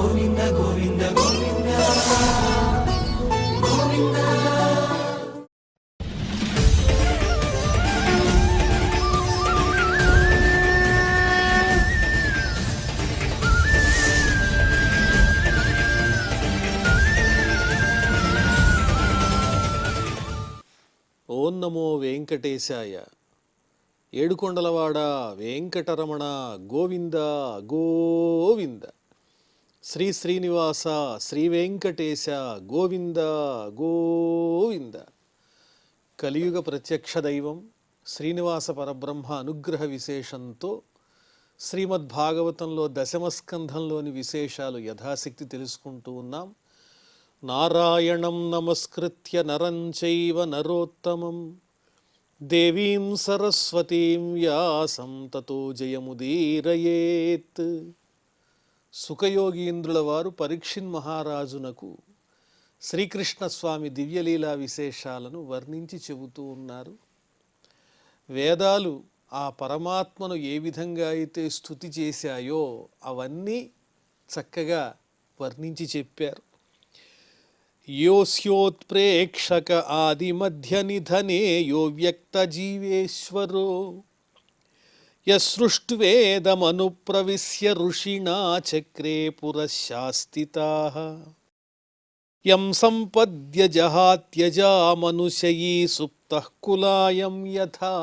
ఓం నమో వెంకటేశాయ. ఏడుకొండలవాడ వెంకటరమణ గోవింద గోవింద. శ్రీ శ్రీనివాస శ్రీ వెంకటేశ గోవింద గోవింద. కలియుగ ప్రత్యక్ష దైవం శ్రీనివాస పరబ్రహ్మ అనుగ్రహ విశేషంతో శ్రీమద్భాగవతంలో దశమస్కంధంలోని విశేషాలు యథాశక్తి తెలుసుకుంటూ ఉన్నాం. నారాయణం నమస్కృత్య నరం చైవ నరోత్తమం దేవీం సరస్వతీం వ్యాసం తతో జయముదీరయేత్. సుఖయోగీంద్రుల వారు పరీక్షిన్ మహారాజునకు శ్రీకృష్ణస్వామి దివ్యలీలా విశేషాలను వర్ణించి చెబుతూ ఉన్నారు. వేదాలు ఆ పరమాత్మను ఏ విధంగా అయితే స్తుతి చేశాయో అవన్నీ చక్కగా వర్ణించి చెప్పారు. యోస్యోత్ప్రేక్షక ఆది మధ్య నిధనే యో వ్యక్త జీవేశ్వరో యసృష్ట్వేదమను ప్రవిశ్య ఋషిణా చక్రే పురశాస్తితాః యం సంపద్య జహాత్యజా మనుష్యీ సుప్తః కులాయం యథా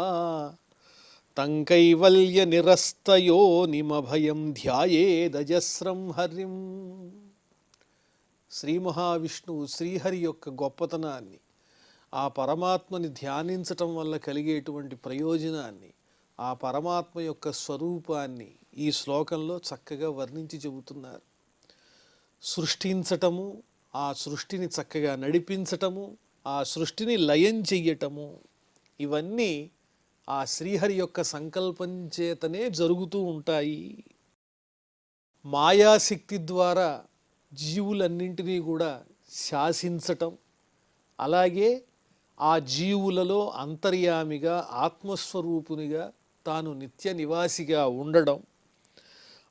తం కైవల్య నిరస్తయో నిమభయం ధ్యాయేదజస్రం హరిం. శ్రీ మహావిష్ణువు శ్రీహరి యొక్క గొప్పతనాన్ని, ఆ పరమాత్మని ధ్యానించటం వల్ల కలిగేటువంటి ప్రయోజనాన్ని, ఆ పరమాత్మ యొక్క స్వరూపాన్ని ఈ శ్లోకంలో చక్కగా వర్ణించి చెబుతున్నారు. సృష్టించటము, ఆ సృష్టిని చక్కగా నడిపించటము, ఆ సృష్టిని లయం చెయ్యటము, ఇవన్నీ ఆ శ్రీహరి యొక్క సంకల్పం చేతనే జరుగుతూ ఉంటాయి. మాయాశక్తి ద్వారా జీవులన్నింటినీ కూడా శాసించటం, అలాగే ఆ జీవులలో అంతర్యామిగా ఆత్మస్వరూపునిగా తాను నిత్య నివాసిగా ఉండడం,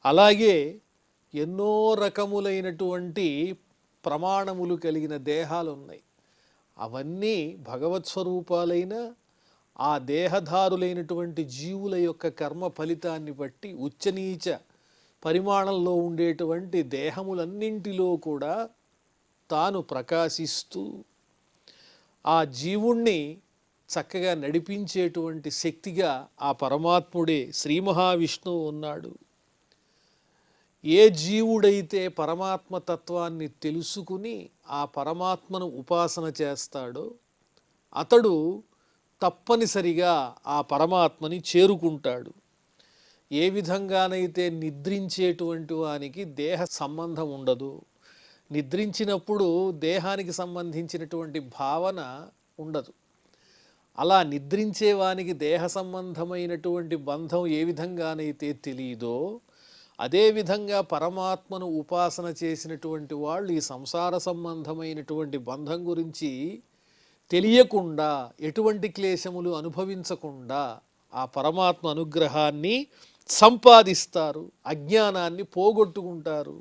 అలాగే ఎన్నో రకములైనటువంటి ప్రమాణములు కలిగిన దేహాలు ఉన్నాయి. అవన్నీ భగవత్ స్వరూపాలైన ఆ దేహధారులైనటువంటి జీవుల యొక్క కర్మ ఫలితాన్ని బట్టి ఉచ్చనీచ పరిమాణంలో ఉండేటువంటి దేహములన్నింటిలో కూడా తాను ప్రకాశిస్తూ ఆ జీవుణ్ణి చక్కగా నడిపించేటువంటి శక్తిగా ఆ పరమాత్ముడే శ్రీ మహావిష్ణువు ఉన్నాడు. ఏ జీవుడైతే పరమాత్మ తత్వాన్ని తెలుసుకుని ఆ పరమాత్మను ఉపాసన చేస్తాడో అతడు తప్పనిసరిగా ఆ పరమాత్మని చేరుకుంటాడు. ఏ విధంగానైతే నిద్రించేటువంటి వానికి దేహ సంబంధం ఉండదు, నిద్రించినప్పుడు దేహానికి సంబంధించినటువంటి భావన ఉండదు. అలా నిద్రించేవానికి దేహ సంబంధమైనటువంటి బంధం ఏ విధంగానైతే తెలియదో అదేవిధంగా పరమాత్మను ఉపాసన చేసినటువంటి వాళ్ళు ఈ సంసార సంబంధమైనటువంటి బంధం గురించి తెలియకుండా, ఎటువంటి క్లేశములు అనుభవించకుండా ఆ పరమాత్మ అనుగ్రహాన్ని సంపాదిస్తారు, అజ్ఞానాన్ని పోగొట్టుకుంటారు.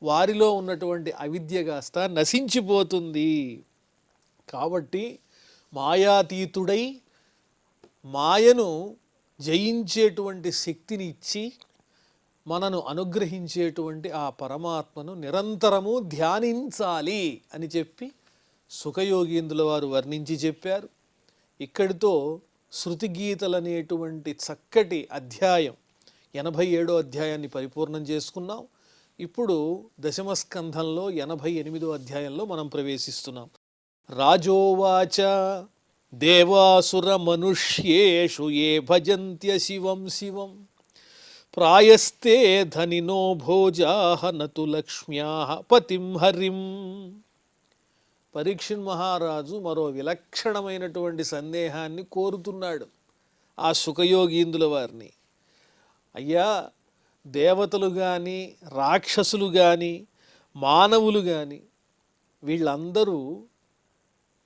వారిలో ఉన్నటువంటి అవిద్య కాస్త నశించిపోతుంది. కాబట్టి మాయాతీతుడై మాయను జయించేటువంటి శక్తిని ఇచ్చి మనను అనుగ్రహించేటువంటి ఆ పరమాత్మను నిరంతరము ధ్యానించాలి అని చెప్పి సుఖయోగీంద్రుల వారు వర్ణించి చెప్పారు. ఇక్కడితో శృతిగీతలనేటువంటి చక్కటి అధ్యాయం 87వ అధ్యాయాన్ని పరిపూర్ణం చేసుకున్నాం. ఇప్పుడు దశమస్కంధంలో 88వ అధ్యాయంలో మనం ప్రవేశిస్తున్నాం. రాజోవాచ దేవాసుర మనుష్యేషు ఏ భజంత్య శివం శివం ప్రాయస్తే ధనినో భోజాః నతు లక్ష్మ్యాః పతిం హరిం. పరీక్షిన్ మహారాజు మరో విలక్షణమైనటువంటి సందేహాన్ని కోరుతున్నాడు ఆ సుఖయోగీంద్రుల వారిని. అయ్యా, దేవతలు కానీ రాక్షసులు కానీ మానవులు కానీ వీళ్ళందరూ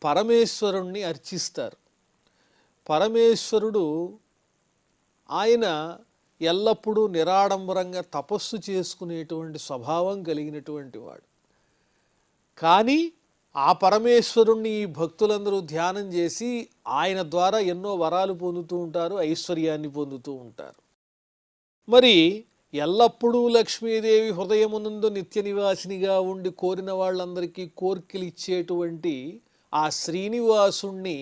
పరమేశ్వరుణ్ణి అర్చిస్తారు. పరమేశ్వరుడు ఆయన ఎల్లప్పుడూ నిరాడంబరంగా తపస్సు చేసుకునేటువంటి స్వభావం కలిగినటువంటి వాడు. కానీ ఆ పరమేశ్వరుణ్ణి ఈ భక్తులందరూ ధ్యానం చేసి ఆయన ద్వారా ఎన్నో వరాలు పొందుతూ ఉంటారు, ఐశ్వర్యాన్ని పొందుతూ ఉంటారు. మరి ఎల్లప్పుడూ లక్ష్మీదేవి హృదయమునందు నిత్య నివాసినిగా ఉండి కోరిన వాళ్ళందరికీ కోర్కెలు ఇచ్చేటువంటి ఆ శ్రీనివాసుణ్ణి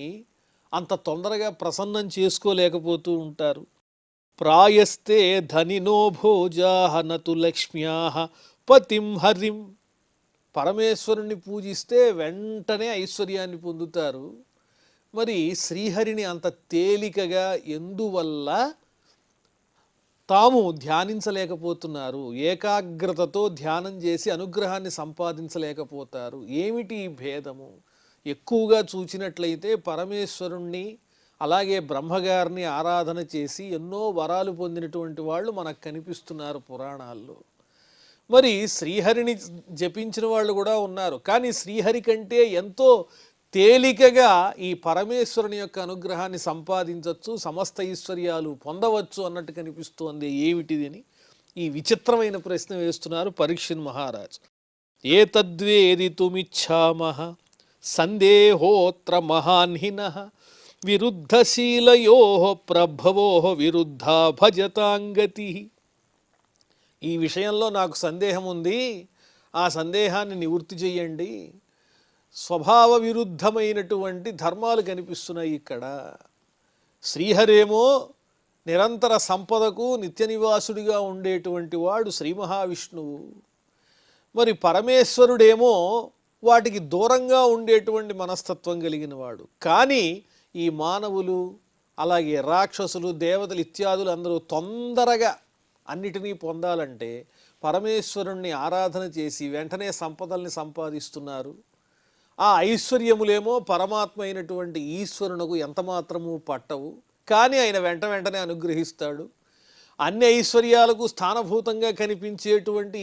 అంత తొందరగా ప్రసన్నం చేసుకోలేకపోతూ ఉంటారు. ప్రాయస్తే ధనినో భోజాహ నతు లక్ష్మ్యాహ పతిం హరిం. పరమేశ్వరుణ్ణి పూజిస్తే వెంటనే ఐశ్వర్యాన్ని పొందుతారు. మరి శ్రీహరిని అంత తేలికగా ఎందువల్ల తాము ధ్యానించలేకపోతున్నారు, ఏకాగ్రతతో ధ్యానం చేసి అనుగ్రహాన్ని సంపాదించలేకపోతారు? ఏమిటి ఈ భేదము? ఎక్కువగా చూచినట్లయితే పరమేశ్వరుణ్ణి అలాగే బ్రహ్మగారిని ఆరాధన చేసి ఎన్నో వరాలు పొందినటువంటి వాళ్ళు మనకు కనిపిస్తున్నారు పురాణాల్లో. మరి శ్రీహరిని జపించిన వాళ్ళు కూడా ఉన్నారు. కానీ శ్రీహరి కంటే ఎంతో తేలికగా ఈ పరమేశ్వరుని యొక్క అనుగ్రహాన్ని సంపాదించవచ్చు, సమస్త ఐశ్వర్యాలు పొందవచ్చు అన్నట్టు కనిపిస్తోంది. ఏమిటిది అని ఈ విచిత్రమైన ప్రశ్న వేస్తున్నారు పరీక్షిత్ మహారాజు. ఏతద్వేదితుమిచ్ఛామః సందేహోత్ర మహాన్హినః విరుద్ధశీలయో ప్రభవో విరుద్ధా భజతాంగతి. ఈ విషయంలో నాకు సందేహం ఉంది, ఆ సందేహాన్ని నివృత్తి చెయ్యండి. స్వభావ విరుద్ధమైనటువంటి ధర్మాలు కనిపిస్తున్నాయి ఇక్కడ. శ్రీహరేమో నిరంతర సంపదకు నిత్య నివాసుడిగా ఉండేటువంటి వాడు శ్రీ మహావిష్ణువు. మరి పరమేశ్వరుడేమో వాటికి దూరంగా ఉండేటువంటి మనస్తత్వం కలిగిన వాడు. కానీ ఈ మానవులు అలాగే రాక్షసులు దేవతలు ఇత్యాదులు అందరూ తొందరగా అన్నిటినీ పొందాలంటే పరమేశ్వరుణ్ణి ఆరాధన చేసి వెంటనే సంపదల్ని సంపాదిస్తున్నారు. ఆ ఐశ్వర్యములేమో పరమాత్మ అయినటువంటి ఈశ్వరునకు ఎంతమాత్రము పట్టవు, కానీ ఆయన వెంటనే అనుగ్రహిస్తాడు. అన్ని ఐశ్వర్యాలకు స్థానభూతంగా కనిపించేటువంటి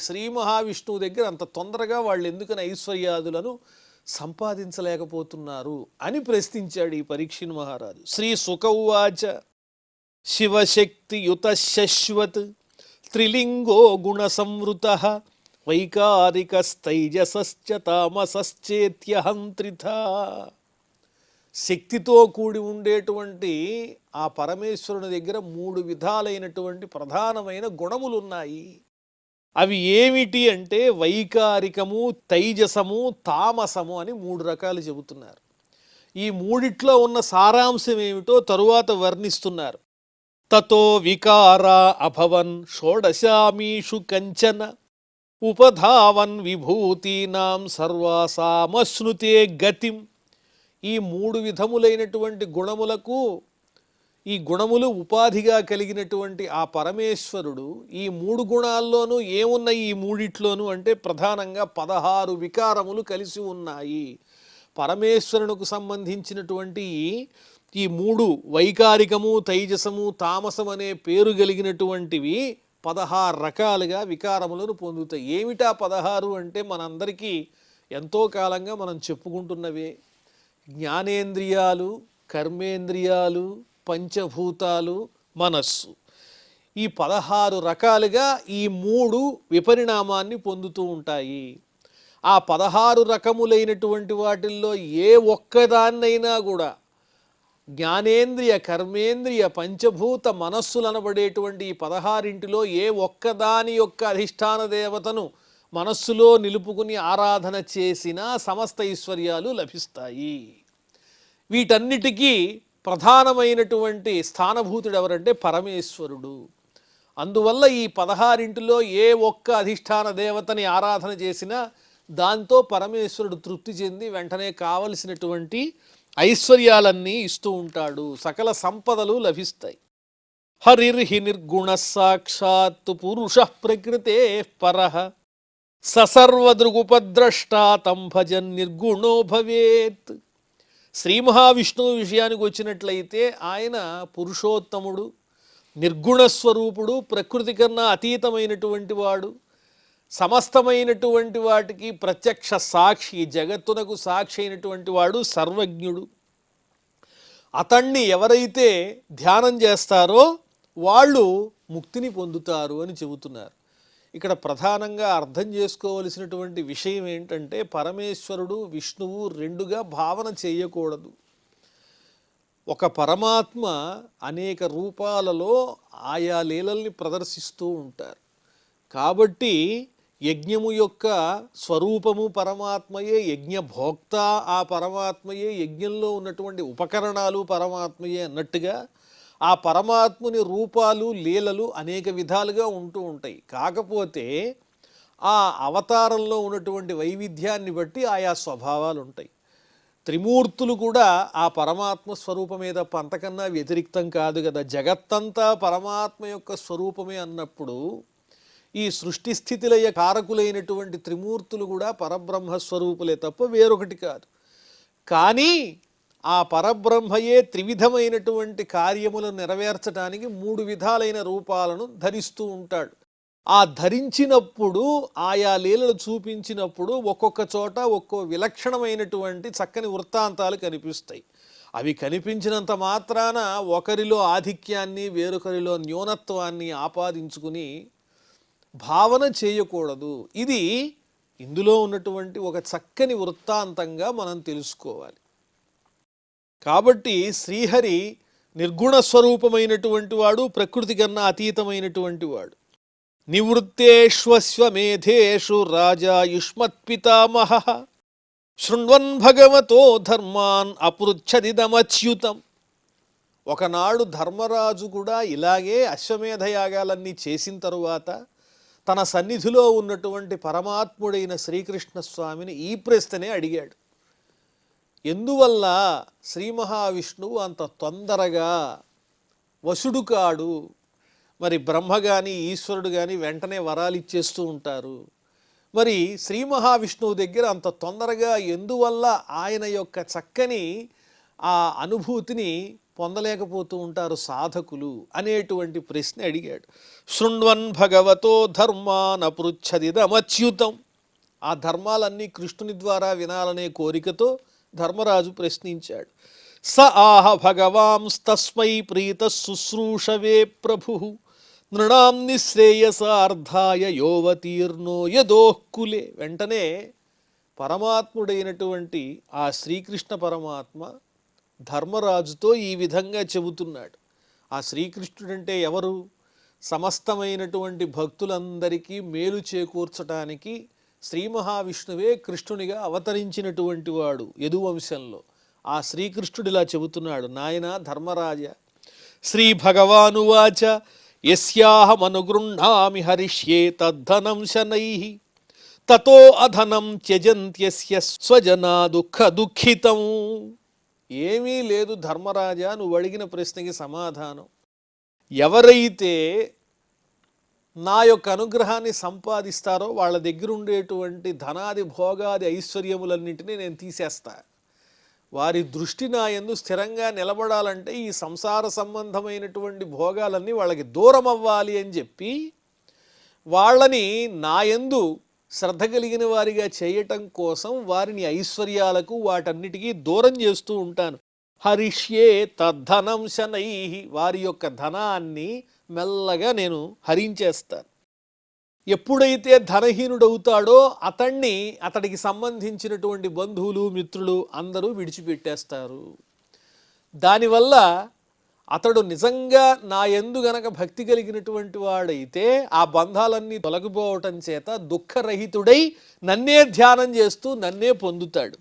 శ్రీ మహావిష్ణువు దగ్గర అంత తొందరగా వాళ్ళు ఎందుకని ఐశ్వర్యాదులను సంపాదించలేకపోతున్నారు అని ప్రశ్నించాడు ఈ పరీక్షిత్ మహారాజు. శ్రీ శుక ఉవాచ శివశక్తియుత శశ్వత్ త్రిలింగో గుణ సంవృతః వైకారికస్తైజసశ్చ తామసశ్చేత్యహంత్రిథా. శక్తితో కూడి ఉండేటువంటి ఆ పరమేశ్వరుని దగ్గర 3 విధాలైనటువంటి ప్రధానమైన గుణములు ఉన్నాయి. అవి ఏమిటి అంటే వైకారికము, తైజసము, తామసము అని 3 రకాలు చెబుతున్నారు. ఈ మూడిట్లో ఉన్న సారాంశం ఏమిటో తరువాత వర్ణిస్తున్నారు. తతో వికారా అభవన్ షోడశామీషు కంచన ఉపధావన్ విభూతీనాం సర్వాసామశ్నుతే గతిం. ఈ 3 విధములైనటువంటి గుణములకు ఈ గుణములు ఉపాధిగా కలిగినటువంటి ఆ పరమేశ్వరుడు ఈ 3 గుణాల్లోనూ ఏమున్నాయి? ఈ మూడిట్లోనూ అంటే ప్రధానంగా 16 వికారములు కలిసి ఉన్నాయి. పరమేశ్వరునికి సంబంధించినటువంటి ఈ 3 వైకారికము, తైజసము, తామసం అనే పేరు కలిగినటువంటివి 16 రకాలుగా వికారములను పొందుతాయి. ఏమిటా 16 అంటే మనందరికీ ఎంతో కాలంగా మనం చెప్పుకుంటున్నవే. జ్ఞానేంద్రియాలు, కర్మేంద్రియాలు, పంచభూతాలు, మనస్సు. ఈ 16 రకాలుగా ఈ 3 విపరిణామాన్ని పొందుతూ ఉంటాయి. ఆ 16 రకములైనటువంటి వాటిల్లో ఏ ఒక్కదాన్నైనా కూడా జ్ఞానేంద్రియ, కర్మేంద్రియ, పంచభూత, మనస్సులు అనబడేటువంటి ఈ 16 ఏ ఒక్కదాని యొక్క అధిష్టాన దేవతను మనస్సులో నిలుపుకుని ఆరాధన చేసినా సమస్త ఐశ్వర్యాలు లభిస్తాయి. వీటన్నిటికీ ప్రధానమైనటువంటి స్థానభూతుడు ఎవరంటే పరమేశ్వరుడు. అందువల్ల ఈ 16 ఏ ఒక్క అధిష్టాన దేవతని ఆరాధన చేసినా దాంతో పరమేశ్వరుడు తృప్తి చెంది వెంటనే కావలసినటువంటి ఐశ్వర్యాలన్నీ ఇస్తూ ఉంటాడు, సకల సంపదలు లభిస్తాయి. హరిర్హి నిర్గుణ సాక్షాత్ పురుష ప్రకృతే పరః ససర్వదృగుపద్రష్టా తం భజన్ నిర్గుణో భవేత్. శ్రీ మహావిష్ణువు విషయానికి వచ్చినట్లయితే ఆయన పురుషోత్తముడు, నిర్గుణ స్వరూపుడు, ప్రకృతి కన్నా అతీతమైనటువంటి వాడు, సమస్తమైనటువంటి వాటికి ప్రత్యక్ష సాక్షి, జగత్తునకు సాక్షి అయినటువంటి వాడు, సర్వజ్ఞుడు. అతన్ని ఎవరైతే ధ్యానం చేస్తారో వాళ్ళు ముక్తిని పొందుతారు అని చెబుతున్నారు. ఇక్కడ ప్రధానంగా అర్థం చేసుకోవలసినటువంటి విషయం ఏంటంటే పరమేశ్వరుడు విష్ణువు రెండుగా భావన చేయకూడదు. ఒక పరమాత్మ అనేక రూపాలలో ఆయా లీలల్ని ప్రదర్శిస్తూ ఉంటారు. కాబట్టి యజ్ఞము యొక్క స్వరూపము పరమాత్మయే, యజ్ఞభోక్త ఆ పరమాత్మయే, యజ్ఞంలో ఉన్నటువంటి ఉపకరణాలు పరమాత్మయే అన్నట్టుగా ఆ పరమాత్ముని రూపాలు లీలలు అనేక విధాలుగా ఉంటూ ఉంటాయి. కాకపోతే ఆ అవతారంలో ఉన్నటువంటి వైవిధ్యాన్ని బట్టి ఆయా స్వభావాలు ఉంటాయి. త్రిమూర్తులు కూడా ఆ పరమాత్మ స్వరూపమే తప్ప అంతకన్నా వ్యతిరిక్తం కాదు కదా. జగత్తంతా పరమాత్మ యొక్క స్వరూపమే అన్నప్పుడు ఈ సృష్టి స్థితిలయ కారకులైనటువంటి త్రిమూర్తులు కూడా పరబ్రహ్మస్వరూపులే తప్ప వేరొకటి కాదు. కానీ ఆ పరబ్రహ్మయే త్రివిధమైనటువంటి కార్యములను నెరవేర్చడానికి 3 విధాలైన రూపాలను ధరిస్తూ ఉంటాడు. ఆ ధరించినప్పుడు ఆయా లీలలు చూపించినప్పుడు ఒక్కొక్క చోట ఒక్కో విలక్షణమైనటువంటి చక్కని వృత్తాంతాలు కనిపిస్తాయి. అవి కనిపించినంత మాత్రాన ఒకరిలో ఆధిక్యాన్ని వేరొకరిలో న్యూనత్వాన్ని ఆపాదించుకుని భావన చేయకూడదు. ఇది ఇందులో ఉన్నటువంటి ఒక చక్కని వృత్తాంతంగా మనం తెలుసుకోవాలి. కాబట్టి శ్రీహరి నిర్గుణ స్వరూపమైనటువంటి వాడు, ప్రకృతి కన్నా అతీతమైనటువంటి వాడు. నివృత్తేష్వశ్వమేధేషు రాజాయుష్మత్పితామహ శృణ్వన్ భగవతో ధర్మాన్ అపృచ్ఛదిదమచ్యుతం. ఒకనాడు ధర్మరాజు కూడా ఇలాగే అశ్వమేధ యాగాలన్నీ చేసిన తరువాత తన సన్నిధిలో ఉన్నటువంటి పరమాత్ముడైన శ్రీకృష్ణ స్వామిని ఈ ప్రశ్ననే అడిగాడు. ఎందువల్ల శ్రీ మహావిష్ణువు అంత తొందరగా వశుడు కాడు? మరి బ్రహ్మ కానీ ఈశ్వరుడు కానీ వెంటనే వరాలు ఇచ్చేస్తూ ఉంటారు. మరి శ్రీ మహావిష్ణువు దగ్గర అంత తొందరగా ఎందువల్ల ఆయన యొక్క చక్కని ఆ అనుభూతిని పొందలేకపోతూ ఉంటారు సాధకులు అనేటువంటి ప్రశ్న అడిగాడు. శృణ్వన్ భగవతో ధర్మాన్ అపృచ్ఛదిదమచ్యుతం. ఆ ధర్మాలన్నీ కృష్ణుని ద్వారా వినాలనే కోరికతో ధర్మరాజు ప్రశ్నించాడు. స ఆహ భగవాంస్తస్మై ప్రీత శుశ్రూషవే ప్రభు నృణాం నిశ్రేయసార్థాయ యోవతీర్ణో యదోఃకులే. వెంటనే పరమాత్ముడైనటువంటి ఆ శ్రీకృష్ణ పరమాత్మ ధర్మరాజుతో ఈ విధంగా చెబుతున్నాడు. ఆ శ్రీకృష్ణుడంటే ఎవరు? సమస్తమైనటువంటి భక్తులందరికీ మేలు చేకూర్చడానికి శ్రీ మహావిష్ణువే కృష్ణునిగా అవతరించినటువంటి వాడు యదువంశంలో. ఆ శ్రీకృష్ణుడిలా చెబుతున్నాడు, నాయన ధర్మరాజ, శ్రీ భగవానువాచ యస్యాహమనుగృహ్ణామి హరిష్యే తద్ధనం శనైః తతో అధనం త్యజంత్యస్య స్వజనా దుఃఖితం. ఏమీ లేదు ధర్మరాజా, నువ్వు అడిగిన ప్రశ్నకి సమాధానం. ఎవరైతే నా యొక్క అనుగ్రహాన్ని సంపాదిస్తారో వాళ్ళ దగ్గర ఉండేటువంటి ధనాది భోగాది ఐశ్వర్యములన్నింటినీ నేను తీసేస్తా. వారి దృష్టి నా యందు స్థిరంగా నిలబడాలంటే ఈ సంసార సంబంధమైనటువంటి భోగాలన్నీ వాళ్ళకి దూరం అవ్వాలి అని చెప్పి వాళ్ళని నా యందు శ్రద్ధ కలిగిన వారిగా చేయటం కోసం వారిని ఐశ్వర్యాలకు వాటన్నిటికీ దూరం చేస్తూ ఉంటాను. హరిష్యే తద్ధనం శనైః. వారి యొక్క ధనాన్ని మెల్లగా నేను హరించేస్తాను. ఎప్పుడైతే ధనహీనుడవుతాడో అతడికి సంబంధించినటువంటి బంధువులు మిత్రులు అందరూ విడిచిపెట్టేస్తారు. దానివల్ల అతడు నిజంగా నా యందు గనక భక్తి కలిగినటువంటి వాడైతే ఆ బంధాలన్నీ తొలగిపోవటం చేత దుఃఖరహితుడై నన్నే ధ్యానం చేస్తూ నన్నే పొందుతాడు.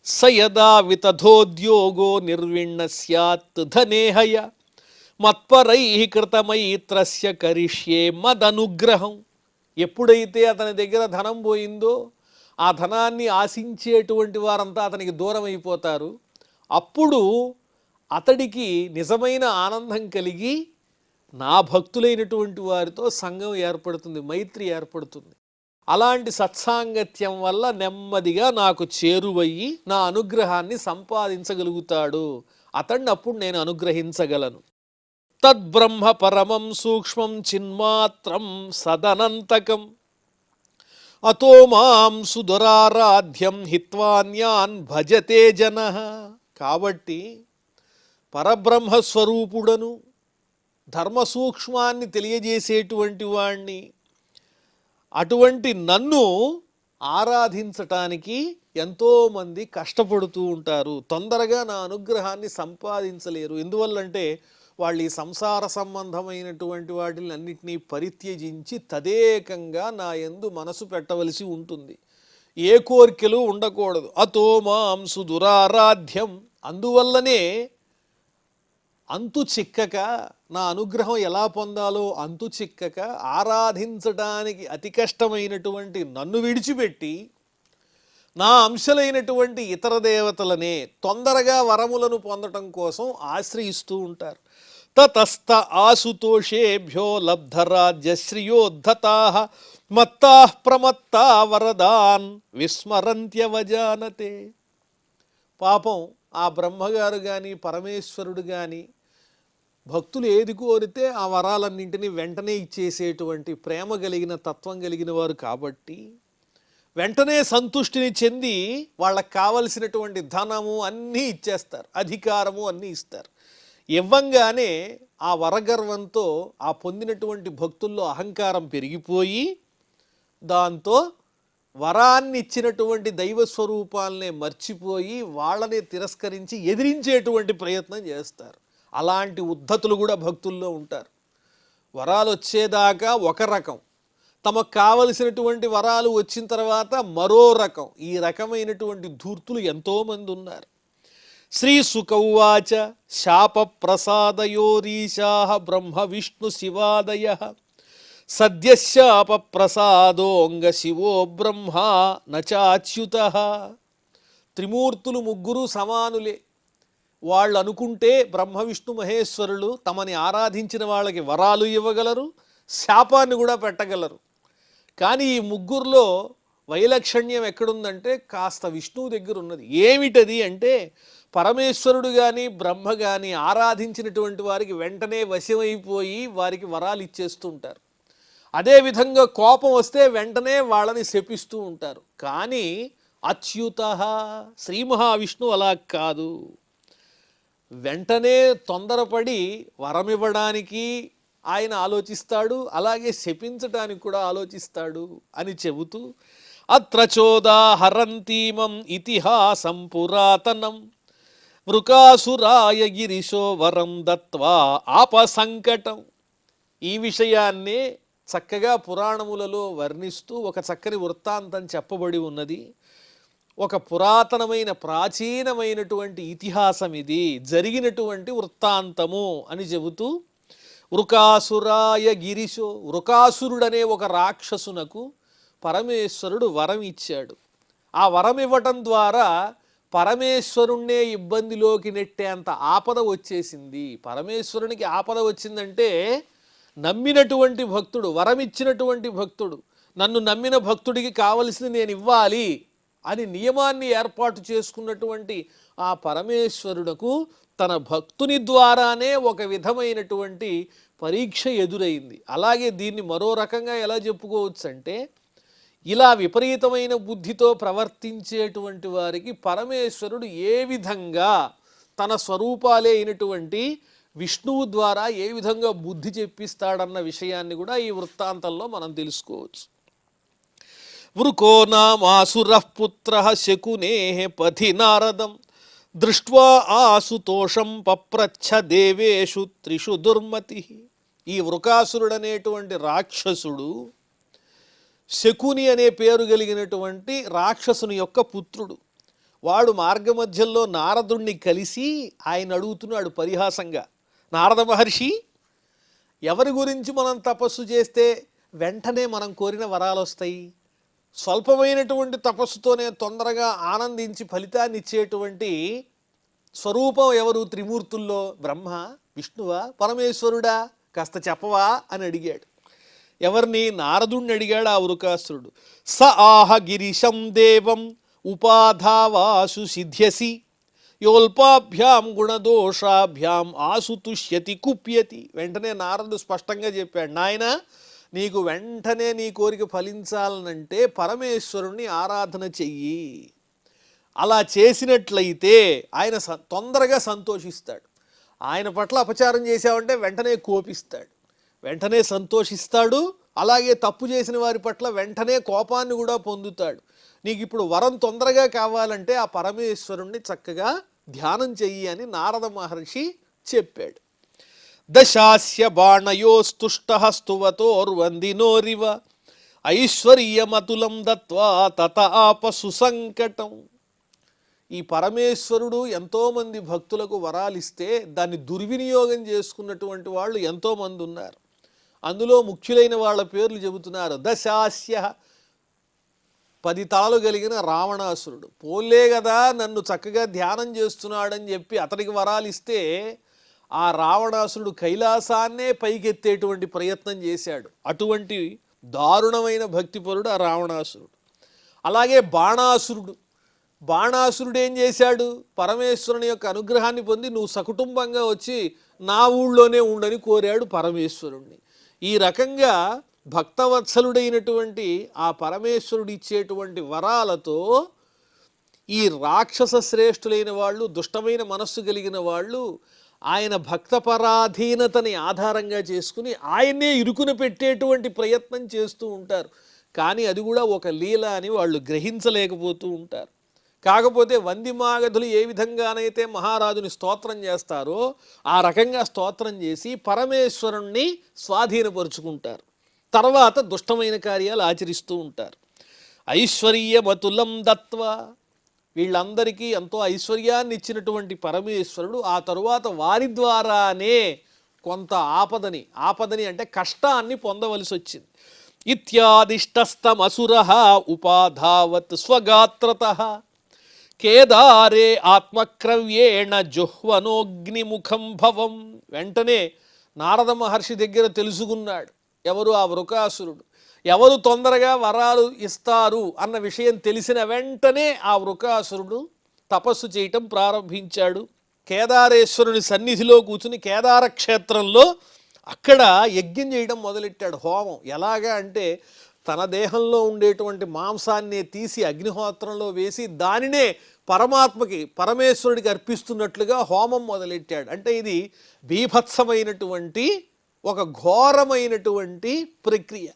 స యదా వితథోద్యోగో నిర్విణ్ణ స్యాత్ ధనేహయ మత్పరైః కృతమైత్రస్య కరిష్యే మదనుగ్రహం. ఎప్పుడైతే అతని దగ్గర ధనం పోయిందో ఆ ధనాన్ని ఆశించేటువంటి వారంతా అతనికి దూరం అయిపోతారు. అప్పుడు అతడికి నిజమైన ఆనందం కలిగి నా భక్తులైనటువంటి వారితో సంఘం ఏర్పడుతుంది, మైత్రి ఏర్పడుతుంది. అలాంటి సత్సాంగత్యం వల్ల నెమ్మదిగా నాకు చేరువయ్యి నా అనుగ్రహాన్ని సంపాదించగలుగుతాడు. అతన్ని అప్పుడు నేను అనుగ్రహించగలను. తద్బ్రహ్మ పరమం సూక్ష్మం చిన్మాత్రం సదనంతకం అతో మాం సుదురారాధ్యం హిత్వాన్యాన్ భజతే జనః. కాబట్టి పరబ్రహ్మస్వరూపుడను ధర్మ సూక్ష్మాన్ని తెలియజేసేటువంటి వాణ్ణి, అటువంటి నన్ను ఆరాధించటానికి ఎంతోమంది కష్టపడుతూ ఉంటారు. తొందరగా నా అనుగ్రహాన్ని సంపాదించలేరు. ఎందువల్లంటే వాళ్ళు ఈ సంసార సంబంధమైనటువంటి వాటిని అన్నిటినీ పరిత్యజించి తదేకంగా నా యందు మనసు పెట్టవలసి ఉంటుంది. ఏ కోరికలు ఉండకూడదు. అతో మాం సుదురారాధ్యం. అందువల్లనే అంతు చిక్కక, నా అనుగ్రహం ఎలా పొందాలో అంతు చిక్కక, ఆరాధించడానికి అతి కష్టమైనటువంటి నన్ను విడిచిపెట్టి నా అంశలైనటువంటి ఇతర దేవతలనే తొందరగా వరములను పొందటం కోసం ఆశ్రయిస్తూ ఉంటారు. తతస్థ ఆసుతోషేభ్యో లబ్ధరాజ్యశ్రియోద్ధతా మత్తా ప్రమత్తా వరదాన్ విస్మరంత్యవజానతే. పాపం ఆ బ్రహ్మగారు కానీ పరమేశ్వరుడు కానీ భక్తులు ఏది కోరితే ఆ వరాలన్నింటినీ వెంటనే ఇచ్చేసేటువంటి ప్రేమ కలిగిన తత్వం కలిగిన వారు కాబట్టి వెంటనే సంతుష్టిని చెంది వాళ్ళకి కావలసినటువంటి ధనము అన్నీ ఇచ్చేస్తారు, అధికారము అన్నీ ఇస్తారు. ఇవ్వంగానే ఆ వరగర్వంతో ఆ పొందినటువంటి భక్తుల్లో అహంకారం పెరిగిపోయి దాంతో వరాన్ని ఇచ్చినటువంటి దైవస్వరూపాలనే మర్చిపోయి వాళ్ళని తిరస్కరించి ఎదిరించేటువంటి ప్రయత్నం చేస్తారు. అలాంటి ఉద్ధతులు కూడా భక్తుల్లో ఉంటారు. వరాలు వచ్చేదాకా ఒక రకం, తమకు కావలసినటువంటి వరాలు వచ్చిన తర్వాత మరో రకం. ఈ రకమైనటువంటి ధూర్తులు ఎంతోమంది ఉన్నారు. శ్రీ సుకౌవాచ శాప ప్రసాదయోరీశా బ్రహ్మ విష్ణు శివాదయ సద్యశాప ప్రసాదోంగ శివో బ్రహ్మ నచాచ్యుత. త్రిమూర్తులు ముగ్గురు సమానులే. వాళ్ళు అనుకుంటే బ్రహ్మ విష్ణు మహేశ్వరులు తమని ఆరాధించిన వాళ్ళకి వరాలు ఇవ్వగలరు, శాపాన్ని కూడా పెట్టగలరు. కానీ ఈ ముగ్గురులో వైలక్షణ్యం ఎక్కడుందంటే కాస్త విష్ణువు దగ్గర ఉన్నది. ఏమిటది అంటే పరమేశ్వరుడు కానీ బ్రహ్మ కానీ ఆరాధించినటువంటి వారికి వెంటనే వశమైపోయి వారికి వరాలు ఇచ్చేస్తూ ఉంటారు. అదేవిధంగా కోపం వస్తే వెంటనే వాళ్ళని శపిస్తూ ఉంటారు. కానీ అచ్యుత శ్రీ మహావిష్ణువు అలా కాదు. వెంటనే తొందరపడి వరం ఇవ్వడానికి ఆయన ఆలోచిస్తాడు, అలాగే శపించడానికి కూడా ఆలోచిస్తాడు అని చెబుతూ అత్ర చోదాహరంతీమం ఇతిహాసం పురాతనం వృకాసురాయ గిరిశో వరం దత్వా ఆపసంకటం. ఈ విషయాన్నే చక్కగా పురాణములలో వర్ణిస్తూ ఒక చక్కని వృత్తాంతం చెప్పబడి ఉన్నది. ఒక పురాతనమైన ప్రాచీనమైనటువంటి ఇతిహాసం ఇది, జరిగినటువంటి వృత్తాంతము అని చెబుతూ వృకాసురాయ గిరిశో, వృకాసురుడనే ఒక రాక్షసునకు పరమేశ్వరుడు వరం ఇచ్చాడు. ఆ వరం ఇవ్వటం ద్వారా పరమేశ్వరుణ్ణే ఇబ్బందిలోకి నెట్టేంత ఆపద వచ్చేసింది. పరమేశ్వరునికి ఆపద వచ్చిందంటే నమ్మినటువంటి భక్తుడు, వరం ఇచ్చినటువంటి భక్తుడు, నన్ను నమ్మిన భక్తుడికి కావలసింది నేను ఇవ్వాలి అని నియమాన్ని ఏర్పాటు చేసుకున్నటువంటి ఆ పరమేశ్వరుడకు తన భక్తుని ద్వారానే ఒక విధమైనటువంటి పరీక్ష ఎదురైంది. అలాగే దీన్ని మరో రకంగా ఎలా చెప్పుకోవచ్చు అంటే, ఇలా విపరీతమైన బుద్ధితో ప్రవర్తించేటువంటి వారికి పరమేశ్వరుడు ఏ విధంగా తన స్వరూపాలే అయినటువంటి విష్ణువు ద్వారా ఏ విధంగా బుద్ధి చెప్పిస్తాడన్న విషయాన్ని కూడా ఈ వృత్తాంతంలో మనం తెలుసుకోవచ్చు. వృకో నామాసురః పుత్రః శకునేః పథి నారదం దృష్ట్వా ఆసుతోషం పప్రచ్ఛ దేవేషు త్రిషు దుర్మతి. ఈ వృకాసురుడనేటువంటి రాక్షసుడు శకుని అనే పేరు కలిగినటువంటి రాక్షసుని యొక్క పుత్రుడు. వాడు మార్గమధ్యంలో నారదుణ్ణి కలిసి ఆయన అడుగుతున్నాడు పరిహాసంగా, నారద మహర్షి, ఎవరి గురించి మనం తపస్సు చేస్తే వెంటనే మనం కోరిన వరాలు వస్తాయి? స్వల్పమైనటువంటి తపస్సుతోనే తొందరగా ఆనందించి ఫలితాన్ని ఇచ్చేటువంటి స్వరూపం ఎవరు? త్రిమూర్తుల్లో బ్రహ్మ, విష్ణువా, పరమేశ్వరుడా? కాస్త చెప్పవా అని అడిగాడు. ఎవరిని? నారదుణ్ణి అడిగాడు ఆ వృకాసురుడు. స ఆహ గిరిశం దేవం ఉపాధావాసు సిద్ధ్యసి యోల్పాభ్యాం గుణదోషాభ్యాం ఆసుతుష్యతి కుప్యతి. వెంటనే నారదుడు స్పష్టంగా చెప్పాడు, నాయనా, నీకు వెంటనే నీ కోరిక ఫలించాలనంటే పరమేశ్వరుణ్ణి ఆరాధన చెయ్యి. అలా చేసినట్లయితే ఆయన తొందరగా సంతోషిస్తాడు. ఆయన పట్ల అపచారం చేశావంటే వెంటనే కోపిస్తాడు, వెంటనే సంతోషిస్తాడు. అలాగే తప్పు చేసిన వారి పట్ల వెంటనే కోపాన్ని కూడా పొందుతాడు. నీకు ఇప్పుడు వరం తొందరగా కావాలంటే ఆ పరమేశ్వరుణ్ణి చక్కగా ధ్యానం చెయ్యి అని నారద మహర్షి చెప్పాడు. దశాస్య బాణయోస్తుష్ట స్తువతోర్వందినోరివ ఐశ్వర్యమతులం దత్వా తత ఆప సుసంకటం. ఈ పరమేశ్వరుడు ఎంతోమంది భక్తులకు వరాలిస్తే దాన్ని దుర్వినియోగం చేసుకున్నటువంటి వాళ్ళు ఎంతోమంది ఉన్నారు. అందులో ముఖ్యులైన వాళ్ళ పేర్లు చెబుతున్నారు. దశాస్య 10 తలలు కలిగిన రావణాసురుడు. పోలే కదా నన్ను చక్కగా ధ్యానం చేస్తున్నాడని చెప్పి అతనికి వరాలు ఇస్తే ఆ రావణాసురుడు కైలాసాన్నే పైకెత్తేటువంటి ప్రయత్నం చేశాడు. అటువంటి దారుణమైన భక్తిపరుడు ఆ రావణాసురుడు. అలాగే బాణాసురుడు ఏం చేశాడు? పరమేశ్వరుని యొక్క అనుగ్రహాన్ని పొంది నువ్వు సకుటుంబంగా వచ్చి నా ఊళ్ళోనే ఉండని కోరాడు పరమేశ్వరుణ్ణి. ఈ రకంగా భక్తవత్సలుడైనటువంటి ఆ పరమేశ్వరుడు ఇచ్చేటువంటి వరాలతో ఈ రాక్షస శ్రేష్ఠులైన వాళ్ళు, దుష్టమైన మనస్సు కలిగిన వాళ్ళు ఆయన భక్తపరాధీనతని ఆధారంగా చేసుకుని ఆయన్నే ఇరుకున పెట్టేటువంటి ప్రయత్నం చేస్తూ ఉంటారు. కానీ అది కూడా ఒక లీల అని వాళ్ళు గ్రహించలేకపోతూ ఉంటారు. కాకపోతే వందిమాగధులు ఏ విధంగానైతే మహారాజుని స్తోత్రం చేస్తారో ఆ రకంగా స్తోత్రం చేసి పరమేశ్వరుణ్ణి స్వాధీనపరుచుకుంటారు. తర్వాత దుష్టమైన కార్యాలు ఆచరిస్తూ ఉంటారు. ఐశ్వర్యమతులం దత్వా, వీళ్ళందరికీ ఎంతో ఐశ్వర్యాన్ని ఇచ్చినటువంటి పరమేశ్వరుడు ఆ తరువాత వారి ద్వారానే కొంత ఆపదని అంటే కష్టాన్ని పొందవలసి వచ్చింది. ఇత్యాదిష్టస్తమసురః ఉపాధావత్ స్వగాత్రతః కేదారే ఆత్మక్రవ్యేణ జుహ్వనోగ్నిముఖం భవం. వెంటనే నారద మహర్షి దగ్గర తెలుసుకున్నాడు ఎవరు ఆ వృకాసురుడు, ఎవరు తొందరగా వరాలు ఇస్తారు అన్న విషయం తెలిసిన వెంటనే ఆ వృకాసురుడు తపస్సు చేయటం ప్రారంభించాడు. కేదారేశ్వరుని సన్నిధిలో కూర్చుని కేదార క్షేత్రంలో అక్కడ యజ్ఞం చేయడం మొదలెట్టాడు, హోమం. ఎలాగా అంటే తన దేహంలో ఉండేటువంటి మాంసాన్ని తీసి అగ్నిహోత్రంలో వేసి దానినే పరమేశ్వరుడికి అర్పిస్తున్నట్లుగా హోమం మొదలెట్టాడు. అంటే ఇది బీభత్సమైనటువంటి ఒక ఘోరమైనటువంటి ప్రక్రియ.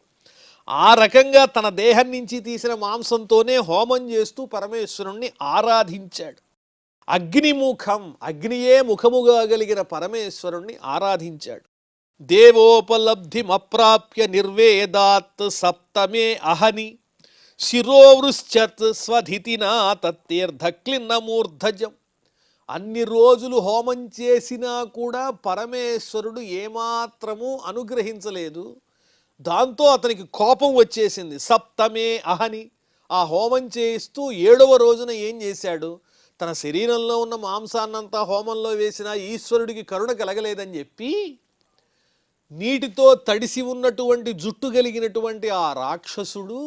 ఆ రకంగా తన దేహం నుంచి తీసిన మాంసంతోనే హోమం చేస్తూ పరమేశ్వరుణ్ణి ఆరాధించాడు. అగ్నియే ముఖముగా కలిగిన పరమేశ్వరుణ్ణి ఆరాధించాడు. దేవోపలబ్ధిమప్రాప్య నిర్వేదాత్ సప్తమే అహని శిరోవృశ్చత్ స్వధితినా తత్తీర్థక్లిన్నమూర్ధజం. అన్ని రోజులు హోమం చేసినా కూడా పరమేశ్వరుడు ఏమాత్రము అనుగ్రహించలేదు. దాంతో అతనికి కోపం వచ్చేసింది. సప్తమే అహని, ఆ హోమం చేస్తూ 7వ రోజున ఏం చేశాడు? తన శరీరంలో ఉన్న మాంసాన్నంతా హోమంలో వేసినా ఈశ్వరుడికి కరుణ కలగలేదని చెప్పి నీటితో తడిసి ఉన్నటువంటి జుట్టు కలిగినటువంటి ఆ రాక్షసుడు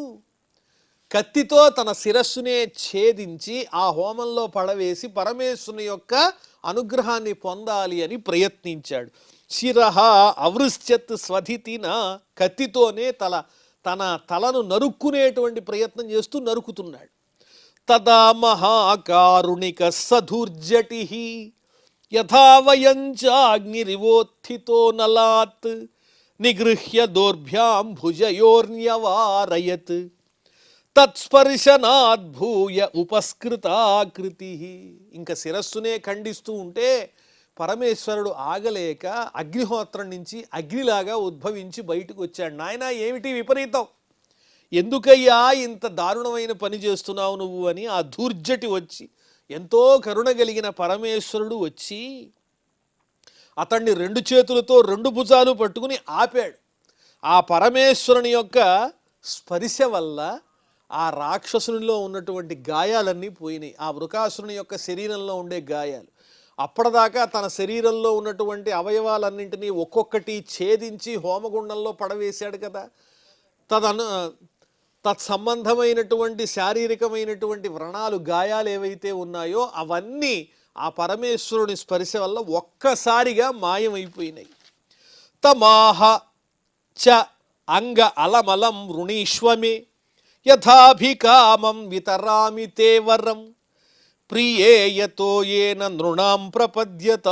కత్తితో తన శిరస్సునే ఛేదించి ఆ హోమంలో పడవేసి పరమేశ్వరుని యొక్క అనుగ్రహాన్ని పొందాలి అని ప్రయత్నించాడు. శిరః అవృశ్చత్ స్వధితిన, కత్తితోనే తన తలను నరుక్కునేటువంటి ప్రయత్నం చేస్తూ నరుకుతున్నాడు. తదా మహాకారుణిక సధూర్జటి యథావయంచాగ్నిరివోత్థితో నలాత్ నిగృహ్య దోర్భ్యాం భుజయోర్న్యవారయత్ తత్స్పర్శనాద్భూయ ఉపస్కృతాకృతి. ఇంకా శిరస్సునే ఖండిస్తూ ఉంటే పరమేశ్వరుడు ఆగలేక అగ్నిహోత్రం నుంచి అగ్నిలాగా ఉద్భవించి బయటకు వచ్చాడు. నాయనా ఏమిటి విపరీతం, ఎందుకయ్యా ఇంత దారుణమైన పని చేస్తున్నావు నువ్వు అని ఆ ధూర్జటి వచ్చి, ఎంతో కరుణ కలిగిన పరమేశ్వరుడు వచ్చి అతన్ని 2 చేతులతో 2 భుజాలు పట్టుకుని ఆపాడు. ఆ పరమేశ్వరుని యొక్క స్పర్శ వల్ల ఆ రాక్షసునిలో ఉన్నటువంటి గాయాలన్నీ పోయినాయి. ఆ వృకాసురుని యొక్క శరీరంలో ఉండే గాయాలు, అప్పటిదాకా తన శరీరంలో ఉన్నటువంటి అవయవాలన్నింటినీ ఒక్కొక్కటి ఛేదించి హోమగుండంలో పడవేశాడు కదా, తత్సంబంధమైనటువంటి శారీరకమైనటువంటి వ్రణాలు, గాయాలు ఏవైతే ఉన్నాయో అవన్నీ ఆ పరమేశ్వరుని స్పర్శ వల్ల ఒక్కసారిగా మాయమైపోయినాయి. తమాహ చ అంగ అలమలం వృణీష్వమే యథాభికామం వితరామి తే వరం ప్రియేయతో ఏన నృణాం ప్రపద్యత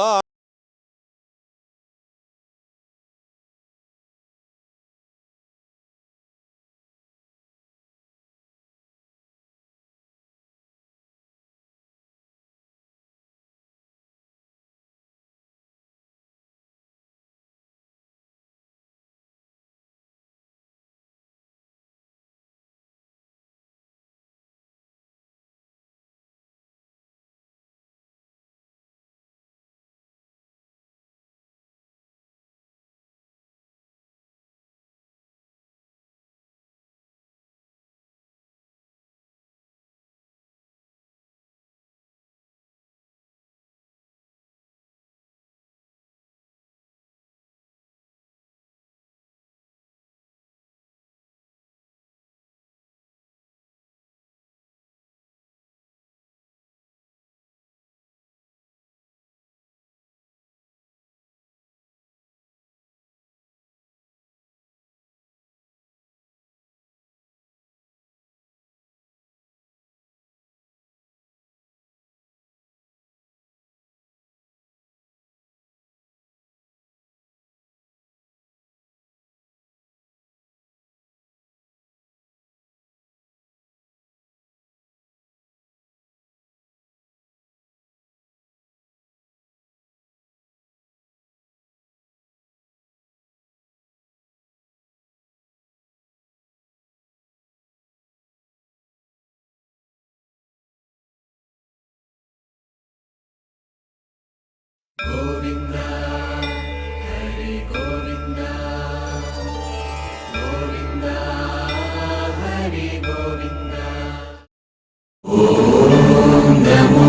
ఓం నమో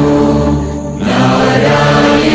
నారాయణాయ.